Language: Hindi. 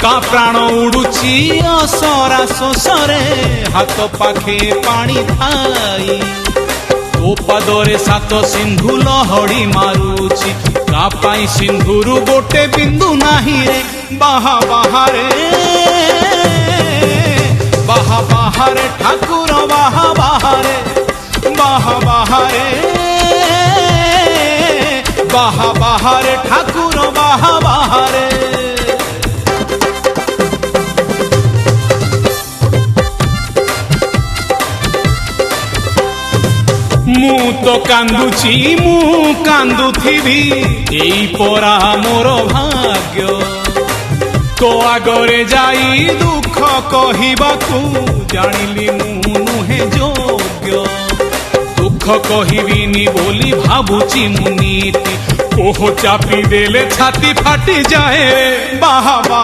ता प्राण उड़ुची असरा शोषरे हाथ पाखे पानी थाई तो पदरे सात सिंधु लहड़ी मारुची ता पाई सिंधुरु गोटे बिंदु नाही रे बाहा बाहारे बाहा बाहारे ठाकुर बाहा बाहारे बाहा बाहारे बाहा बाहारे ठाकुर बाहा बाहारे मु तो कांदुची मु कांदुथिबी एई परा मोर भाग्य तो आगरे जाई दुख कहिबाकू जानिली मु नुहे योग्य दुख कहिबिनी बोली भाबुची मु नीति कोह चापी देले छाती फाटी जाए बाहा